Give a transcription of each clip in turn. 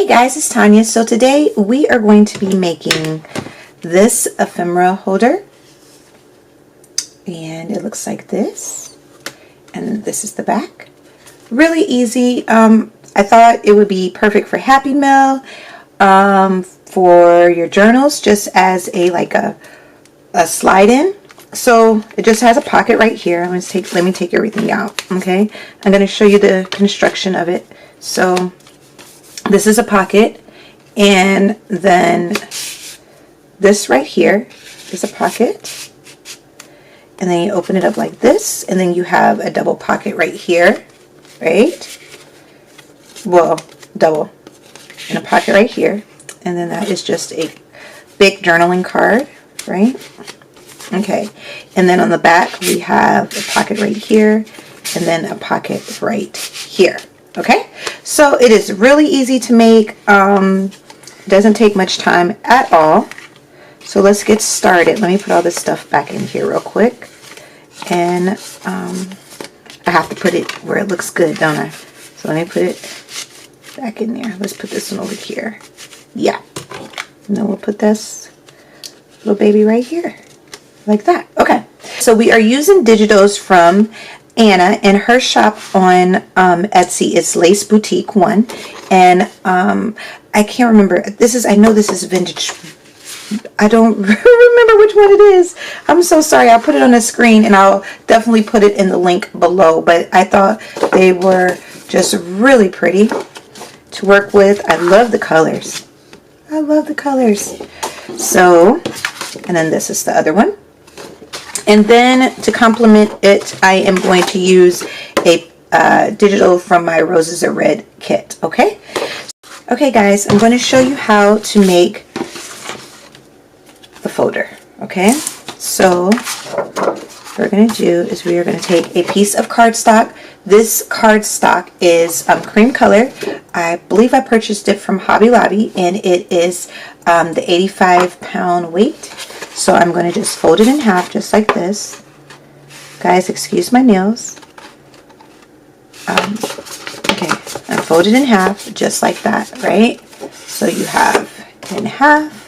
Hey guys, it's Tanya. So today we are going to be making this ephemera holder, and it looks like this, and this is the back. Really easy. I thought it would be perfect for Happy Mail, for your journals, just as a slide in. So it just has a pocket right here. Let me take everything out. Okay, I'm going to show you the construction of it. So this is a pocket, and then this right here is a pocket, and then you open it up like this, and then you have a double pocket right here, right? Well, double, and a pocket right here, and then that is just a big journaling card, right? Okay, and then on the back we have a pocket right here, and then a pocket right here. Okay, so it is really easy to make. Doesn't take much time at all. So let's get started. Let me put all this stuff back in here real quick, and I have to put it where it looks good, don't I? So let me put it back in there. Let's put this one over here. Yeah, and then we'll put this little baby right here, like that. Okay, so we are using digitals from Anna, and her shop on Etsy is Lace Boutique 1, and I can't remember. I know this is vintage. I don't remember which one it is. I'm so sorry. I'll put it on the screen, and I'll definitely put it in the link below. But I thought they were just really pretty to work with. I love the colors. I love the colors. So, and then this is the other one. And then to complement it, I am going to use a digital from my Roses Are Red kit. Okay? Okay guys, I'm going to show you how to make the folder. Okay? So what we're going to do is we are going to take a piece of cardstock. This cardstock is cream color. I believe I purchased it from Hobby Lobby, and it is the 85-pound weight. So I'm going to just fold it in half just like this. Guys, excuse my nails. Okay, I fold it in half just like that, right? So you have in half.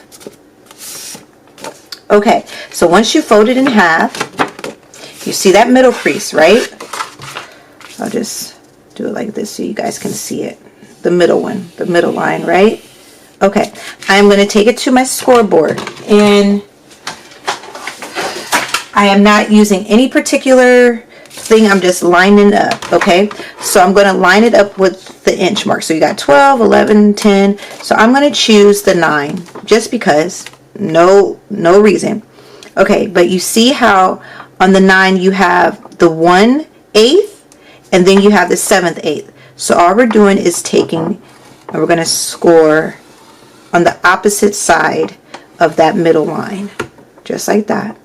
Okay, so once you fold it in half, you see that middle crease, right? I'll just do it like this so you guys can see it. The middle one, the middle line, right? Okay, I'm going to take it to my scoreboard, and I am not using any particular thing. I'm just lining it up, okay? So I'm going to line it up with the inch mark. So you got 12, 11, 10. So I'm going to choose the 9 just because. No reason. Okay, but you see how on the 9 you have the 1/8, and then you have the 7/8. So all we're doing is taking, and we're going to score on the opposite side of that middle line, just like that.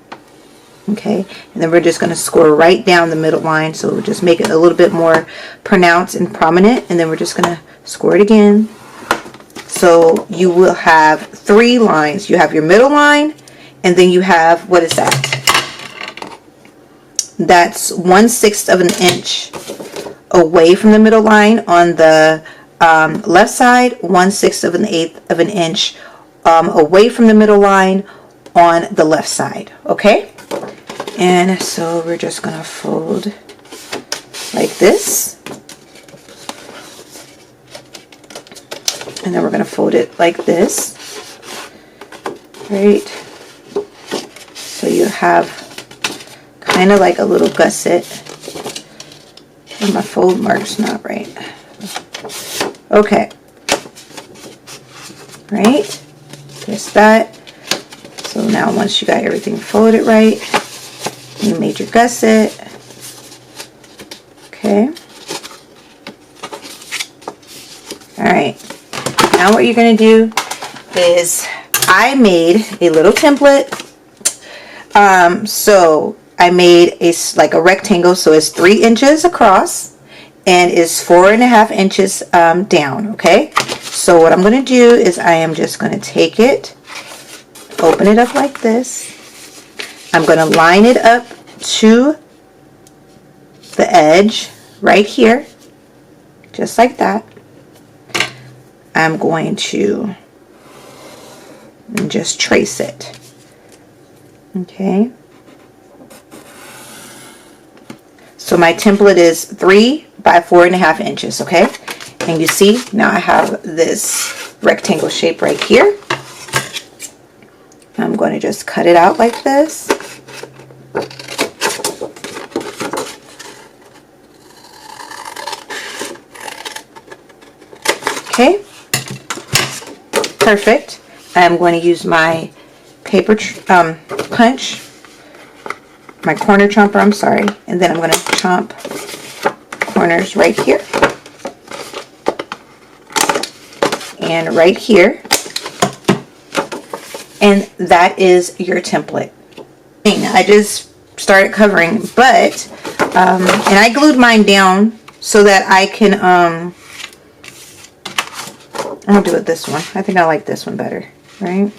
Okay, and then we're just going to score right down the middle line, so we'll just make it a little bit more pronounced and prominent, and then we're just going to score it again. So you will have 3 lines. You have your middle line, and then you have, what is that? That's 1/6 of an inch away from the middle line on the left side, 1/6 of an eighth of an inch away from the middle line on the left side. Okay? And so we're just going to fold like this. And then we're going to fold it like this. Right? So you have kind of like a little gusset. And my fold mark's not right. Okay. Right? Just that. So now once you got everything folded right, you made your gusset. Okay. Alright. Now what you're going to do is, I made a little template. So I made like a rectangle, so it's 3 inches across and is 4.5 inches down. Okay. So what I'm going to do is I am just going to take it, open it up like this. I'm going to line it up to the edge right here, just like that. I'm going to just trace it. Okay. So my template is 3 by 4.5 inches, okay? And you see, now I have this rectangle shape right here. I'm going to just cut it out like this. Okay, perfect. I'm going to use my paper punch, my corner chomper, I'm sorry, and then I'm going to chomp corners right here and right here, and that is your template. I just started covering, but and I glued mine down so that I can I'll do it this one. I think I like this one better, right?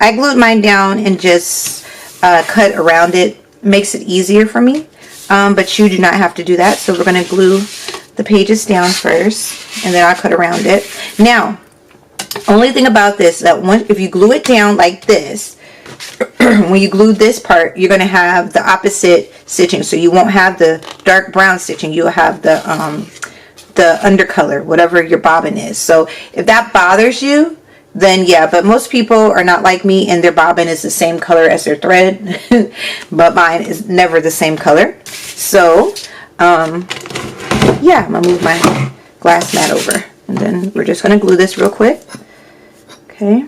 I glued mine down and just cut around it. Makes it easier for me, but you do not have to do that. So we're going to glue the pages down first, and then I'll cut around it. Now, only thing about this, that if you glue it down like this, when you glue this part, you're going to have the opposite stitching. So you won't have the dark brown stitching. You'll have the undercolor, whatever your bobbin is. So if that bothers you, then yeah, but most people are not like me and their bobbin is the same color as their thread. But mine is never the same color. So yeah, I'm gonna move my glass mat over, and then we're just gonna glue this real quick. Okay.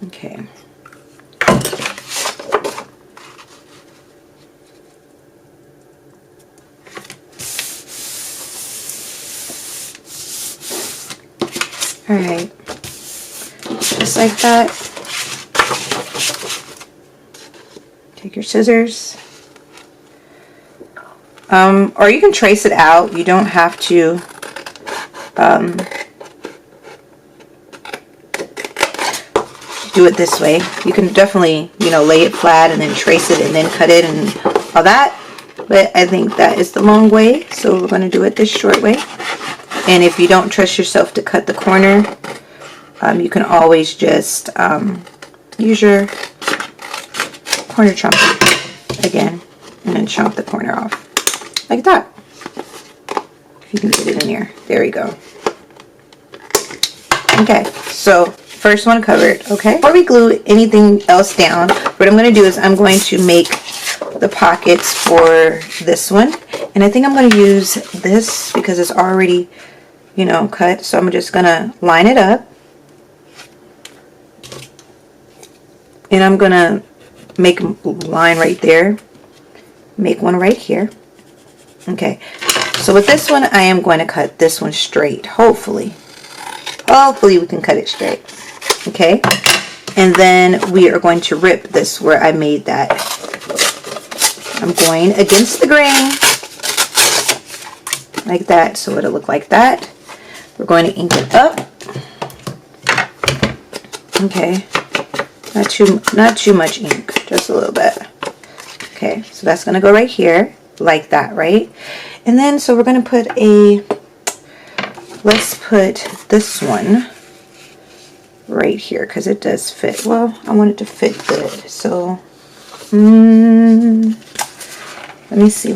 Okay. All right, just like that. Take your scissors, or you can trace it out. You don't have to do it this way. You can definitely, you know, lay it flat and then trace it and then cut it and all that. But I think that is the long way, so we're going to do it this short way. And if you don't trust yourself to cut the corner, you can always just use your corner chomper again and then chomp the corner off like that. If you can get it in here. There we go. Okay, so first one covered. Okay, before we glue anything else down, what I'm going to do is I'm going to make the pockets for this one, and I think I'm going to use this because it's already, you know, cut. So I'm just going to line it up, and I'm going to make a line right there, make one right here. Okay, so with this one I am going to cut this one straight. Hopefully we can cut it straight. Okay, and then we are going to rip this where I made that. I'm going against the grain like that, so it'll look like that. We're going to ink it up. Okay, not too much ink, just a little bit. Okay, so that's going to go right here like that, right? And then so we're going to put let's put this one right here because it does fit. Well, I want it to fit good, so let me see.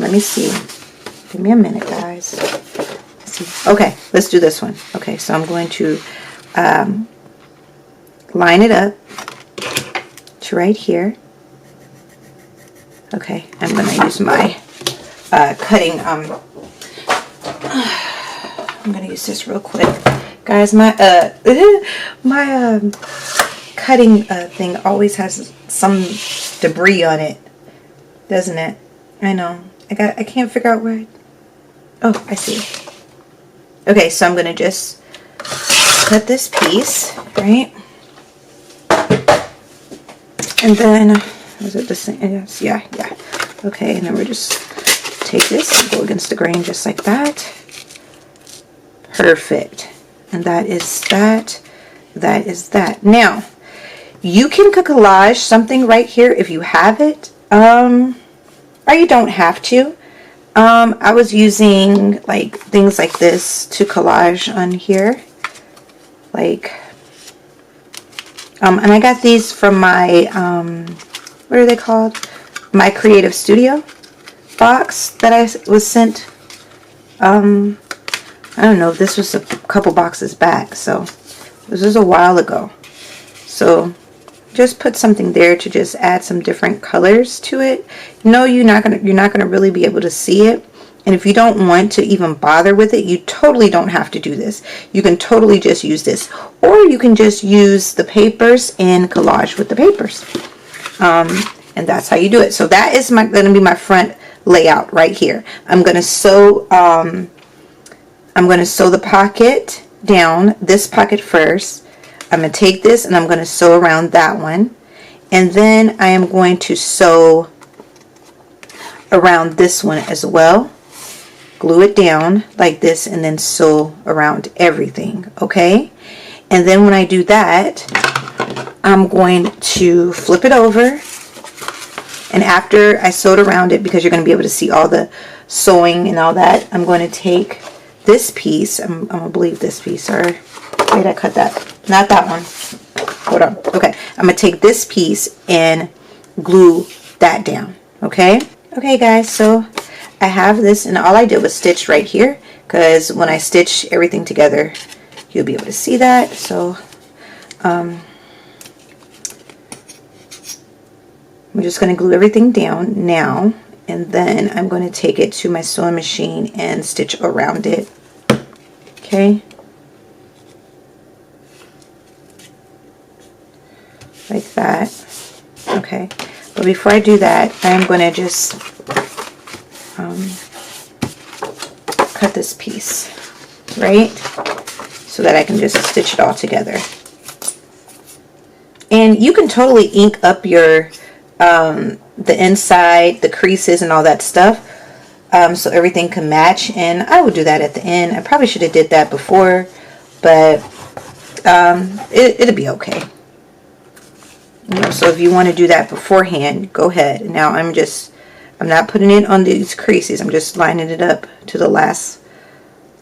Give me a minute, guys. Let's see. Okay, let's do this one. Okay, so I'm going to line it up to right here. Okay, I'm going to use my cutting. I'm going to use this real quick, guys. My my cutting thing always has some debris on it, doesn't it? I know. I can't figure out where. Oh, I see. Okay, so I'm gonna just cut this piece, right? And then is it the same? Yes, yeah. Okay, and then we're just take this and go against the grain just like that. Perfect. And that is that. That is that. Now, You can collage something right here if you have it, or you don't have to. I was using like things like this to collage on here, like, and I got these from my, what are they called? My Creative Studio box that I was sent. I don't know, this was a couple boxes back, so this was a while ago. So just put something there to just add some different colors to it. No, you're not gonna really be able to see it. And if you don't want to even bother with it, you totally don't have to do this. You can totally just use this, or you can just use the papers and collage with the papers. And that's how you do it. So that is gonna be my front layout right here. I'm gonna sew the pocket down, this pocket first. I'm going to take this and I'm going to sew around that one, and then I am going to sew around this one as well, glue it down like this, and then sew around everything. Okay, and then when I do that, I'm going to flip it over, and after I sewed around it, because you're going to be able to see all the sewing and all that, I'm going to take this piece, I'm going to believe this piece, or wait, I cut that. Not that one. Hold on. Okay, I'm going to take this piece and glue that down. Okay? Okay, guys, so I have this, and all I did was stitch right here, because when I stitch everything together, you'll be able to see that. So, I'm just going to glue everything down now, and then I'm going to take it to my sewing machine and stitch around it. Okay? Like that. Okay, but before I do that, I'm going to just cut this piece, right, so that I can just stitch it all together. And you can totally ink up your the inside, the creases and all that stuff, so everything can match, and I will do that at the end. I probably should have did that before, but it'll be okay. You know, so if you want to do that beforehand, go ahead. Now I'm not putting it on these creases. I'm just lining it up to the last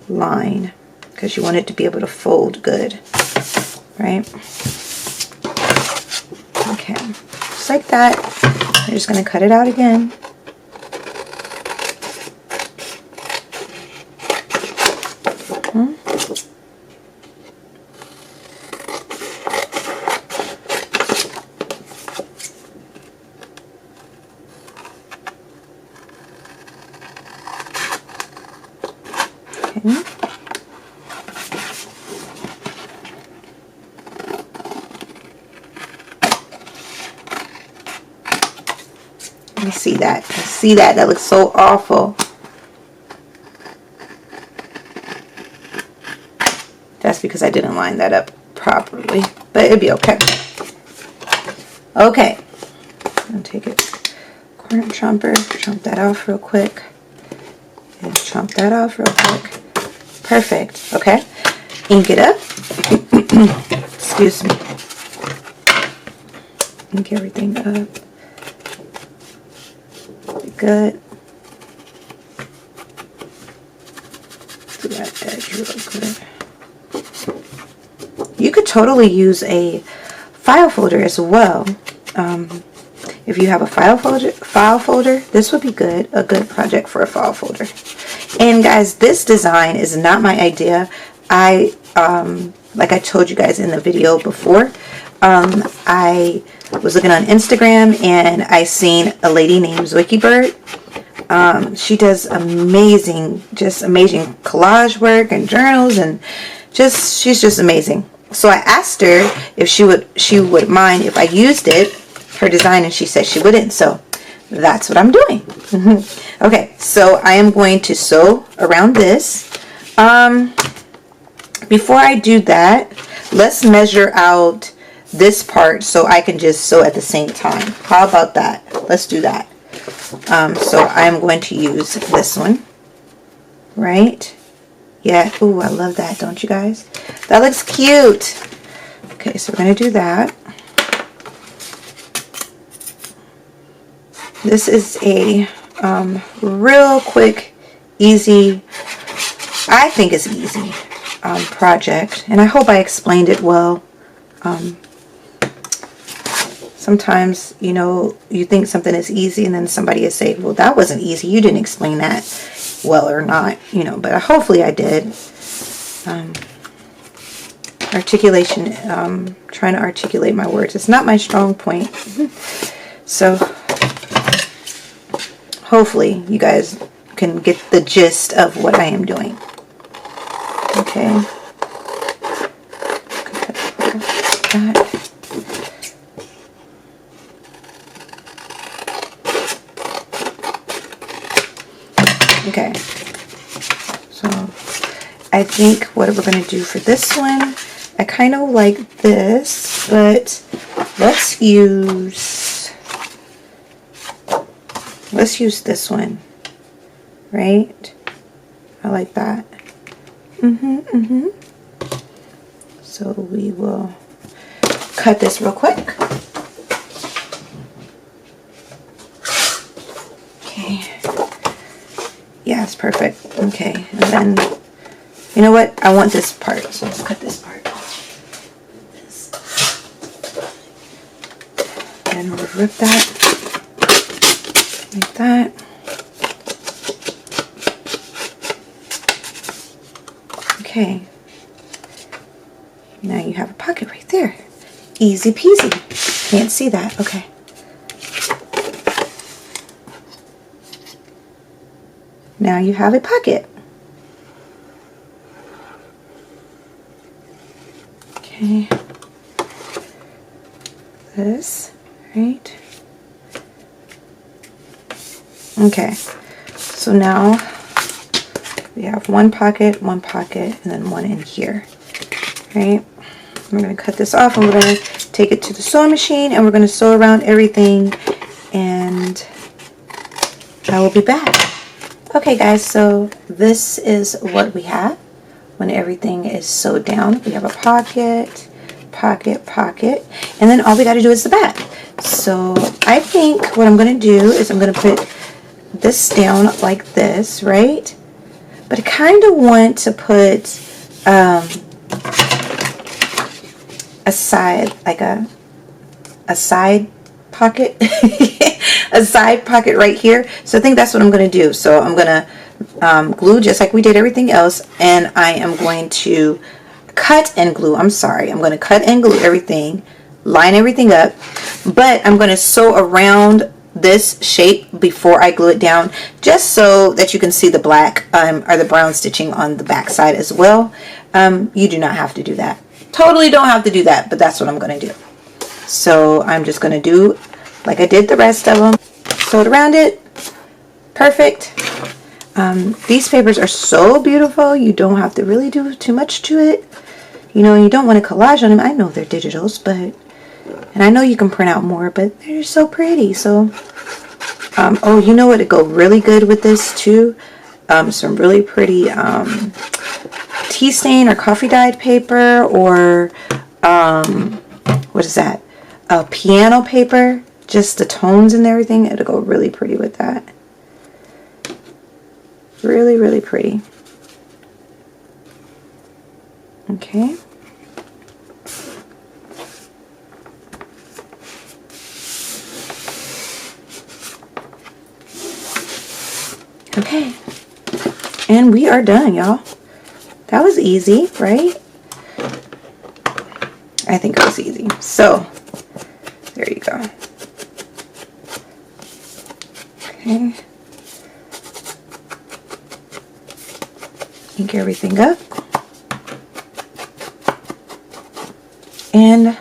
line, because you want it to be able to fold good, right? Okay, just like that. I'm just going to cut it out again. I see that. I see that. That looks so awful. That's because I didn't line that up properly, but it'll be okay. Okay. I'm going to take it, corner chomper, chomp that off real quick, and chomp that off real quick. Perfect. Okay. Ink it up. Excuse me. Ink everything up. Good. Do that edge real good. You could totally use a file folder as well. If you have a file folder, this would be good. A good project for a file folder. And guys, this design is not my idea. Like I told you guys in the video before, I was looking on Instagram and I seen a lady named Zwicky Bird. She does amazing collage work and journals, and she's just amazing. So I asked her if she would mind if I used her design, and she said she wouldn't. So that's what I'm doing. Okay, so I am going to sew around this. Before I do that, let's measure out this part so I can just sew at the same time. How about that? Let's do that. So I'm going to use this one, right? Yeah. Ooh, I love that, don't you guys? That looks cute. Okay, so we're going to do that. this is a real quick, easy, I think it's easy project, and I hope I explained it well. Sometimes, you know, you think something is easy and then somebody is saying, well, that wasn't easy, you didn't explain that well or not, you know, but hopefully I did. Articulation, trying to articulate my words, it's not my strong point. So hopefully you guys can get the gist of what I am doing. Okay. Okay. So I think what we're going to do for this one, I kind of like this, but let's use this one, right? I like that. So we will cut this real quick. Okay. Yeah, it's perfect. Okay, and then, you know what? I want this part, so let's cut this part. And we'll rip that like that. Okay. Now you have a pocket right there. Easy peasy. Can't see that. Okay. Now you have a pocket. Okay. This, right? Okay. So now we have one pocket, and then one in here. Right? I'm going to cut this off and we're going to take it to the sewing machine and we're going to sew around everything, and I will be back. Okay guys, so this is what we have when everything is sewed down. We have a pocket, and then all we got to do is the back. So I think what I'm going to do is I'm going to put this down like this, right? But I kind of want to put a side, like a side pocket, a side pocket right here. So I think that's what I'm going to do. So I'm going to glue just like we did everything else, and I am going to cut and glue. I'm sorry, I'm going to cut and glue everything, line everything up, but I'm going to sew around this shape before I glue it down, just so that you can see the black or the brown stitching on the back side as well. You do not have to do that. Totally don't have to do that, but that's what I'm going to do. So I'm just going to do like I did the rest of them. Sew it around it. Perfect. These papers are so beautiful. You don't have to really do too much to it. You know, you don't want to collage on them. I know they're digitals, but, and I know you can print out more, but they're so pretty. So, oh, you know what would go really good with this too? Some really pretty tea stain or coffee dyed paper, or what is that? A piano paper. Just the tones and everything. It'll go really pretty with that. Really, really pretty. Okay. Okay. And we are done, y'all. That was easy, right? I think it was easy. So, there you go. Okay. Ink everything up. And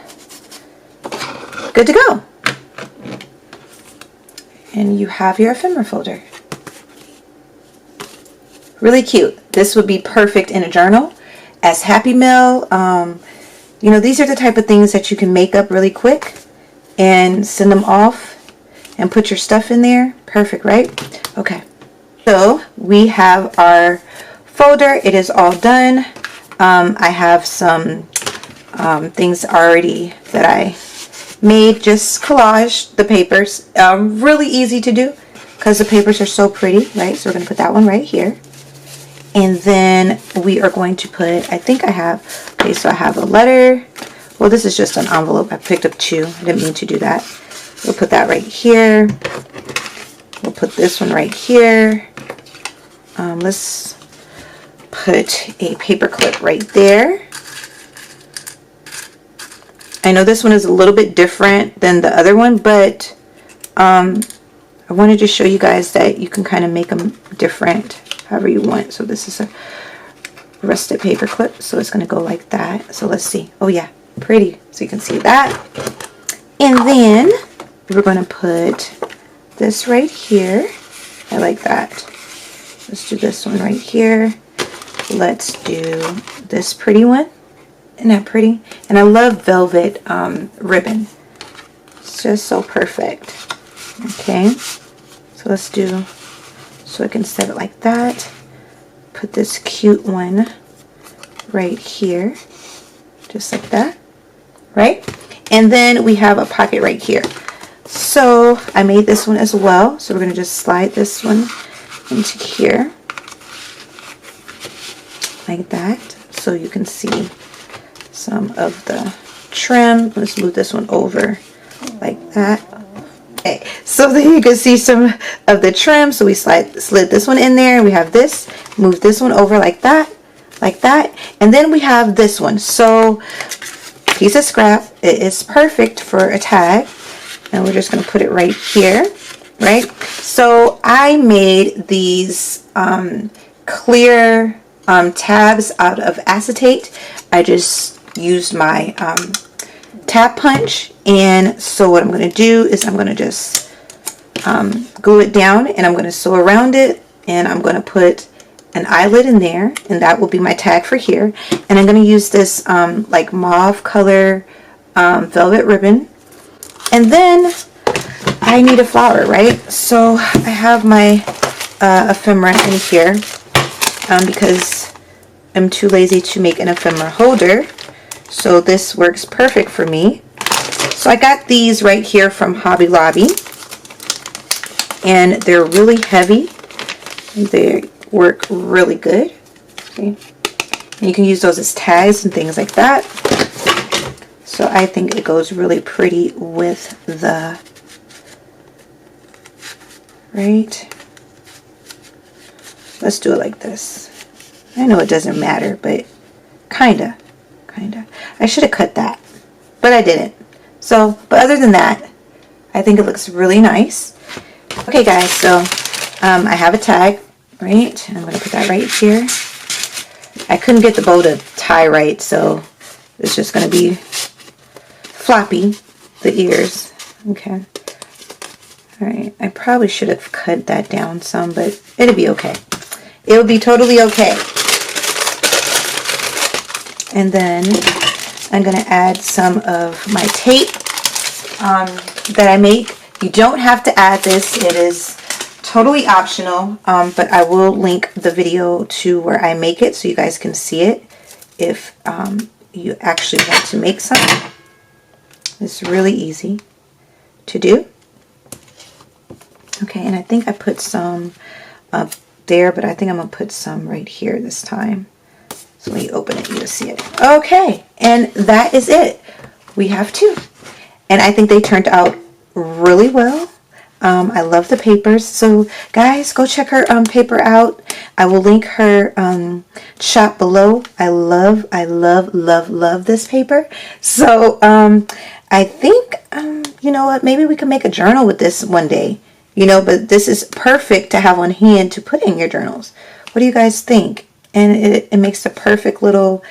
good to go. And you have your ephemera folder. Really cute. This would be perfect in a journal as Happy Mail. You know, these are the type of things that you can make up really quick and send them off and put your stuff in there. Perfect, right? Okay. So we have our folder. It is all done. I have some things already that I made, just collaged the papers. Really easy to do because the papers are so pretty, right? So we're going to put that one right here. And then we are going to put, I think I have, okay, so I have a letter. Well, this is just an envelope. I picked up 2. I didn't mean to do that. We'll put that right here. We'll put this one right here. Let's put a paper clip right there. I know this one is a little bit different than the other one, but I wanted to show you guys that you can kind of make them different however you want. So this is a rusted paper clip, so it's going to go like that. So let's see. Oh yeah, pretty. So you can see that. And then we're going to put this right here. I like that. Let's do this one right here. Let's do this pretty one. Isn't that pretty? And I love velvet ribbon. It's just so perfect. Okay, so let's do, so I can set it like that. Put this cute one right here, just like that, right? And then we have a pocket right here. So I made this one as well. So we're going to just slide this one into here like that, so you can see some of the trim. Let's move this one over like that. Okay, so then you can see some of the trim. So we slid this one in there. We have this, move this one over like that, and then we have this one. So piece of scrap. It is perfect for a tag, and we're just going to put it right here, right? So I made these clear tabs out of acetate. I just used my tab punch, and so what I'm going to do is I'm going to just glue it down, and I'm going to sew around it, and I'm going to put an eyelet in there, and that will be my tag for here. And I'm going to use this like mauve color velvet ribbon, and then I need a flower, right? So I have my ephemera in here because I'm too lazy to make an ephemera holder. So this works perfect for me. So I got these right here from Hobby Lobby, and they're really heavy. They work really good. See? And you can use those as tags and things like that. So I think it goes really pretty with the, right? Let's do it like this. I know it doesn't matter, but kinda. I should have cut that, but I didn't. So, but other than that, I think it looks really nice. Okay guys, so I have a tag, right? I'm going to put that right here. I couldn't get the bow to tie right, so it's just going to be floppy, the ears. Okay. Alright, I probably should have cut that down some, but it'll be okay. It'll be totally okay. And then I'm going to add some of my tape that I make. You don't have to add this. It is totally optional, but I will link the video to where I make it so you guys can see it if you actually want to make some. It's really easy to do. Okay, and I think I put some up there, but I think I'm going to put some right here this time. So when you open it, you'll see it. Okay, and that is it. We have 2. And I think they turned out really well. I love the papers. So guys, go check her paper out. I will link her shop below. I love this paper. So I think, you know what, maybe we can make a journal with this one day. You know, but this is perfect to have on hand to put in your journals. What do you guys think? And it makes a perfect little,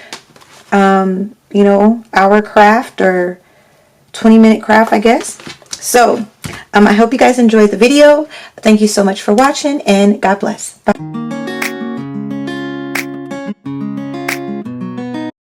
you know, hour craft or 20-minute craft, I guess. So I hope you guys enjoyed the video. Thank you so much for watching, and God bless. Bye.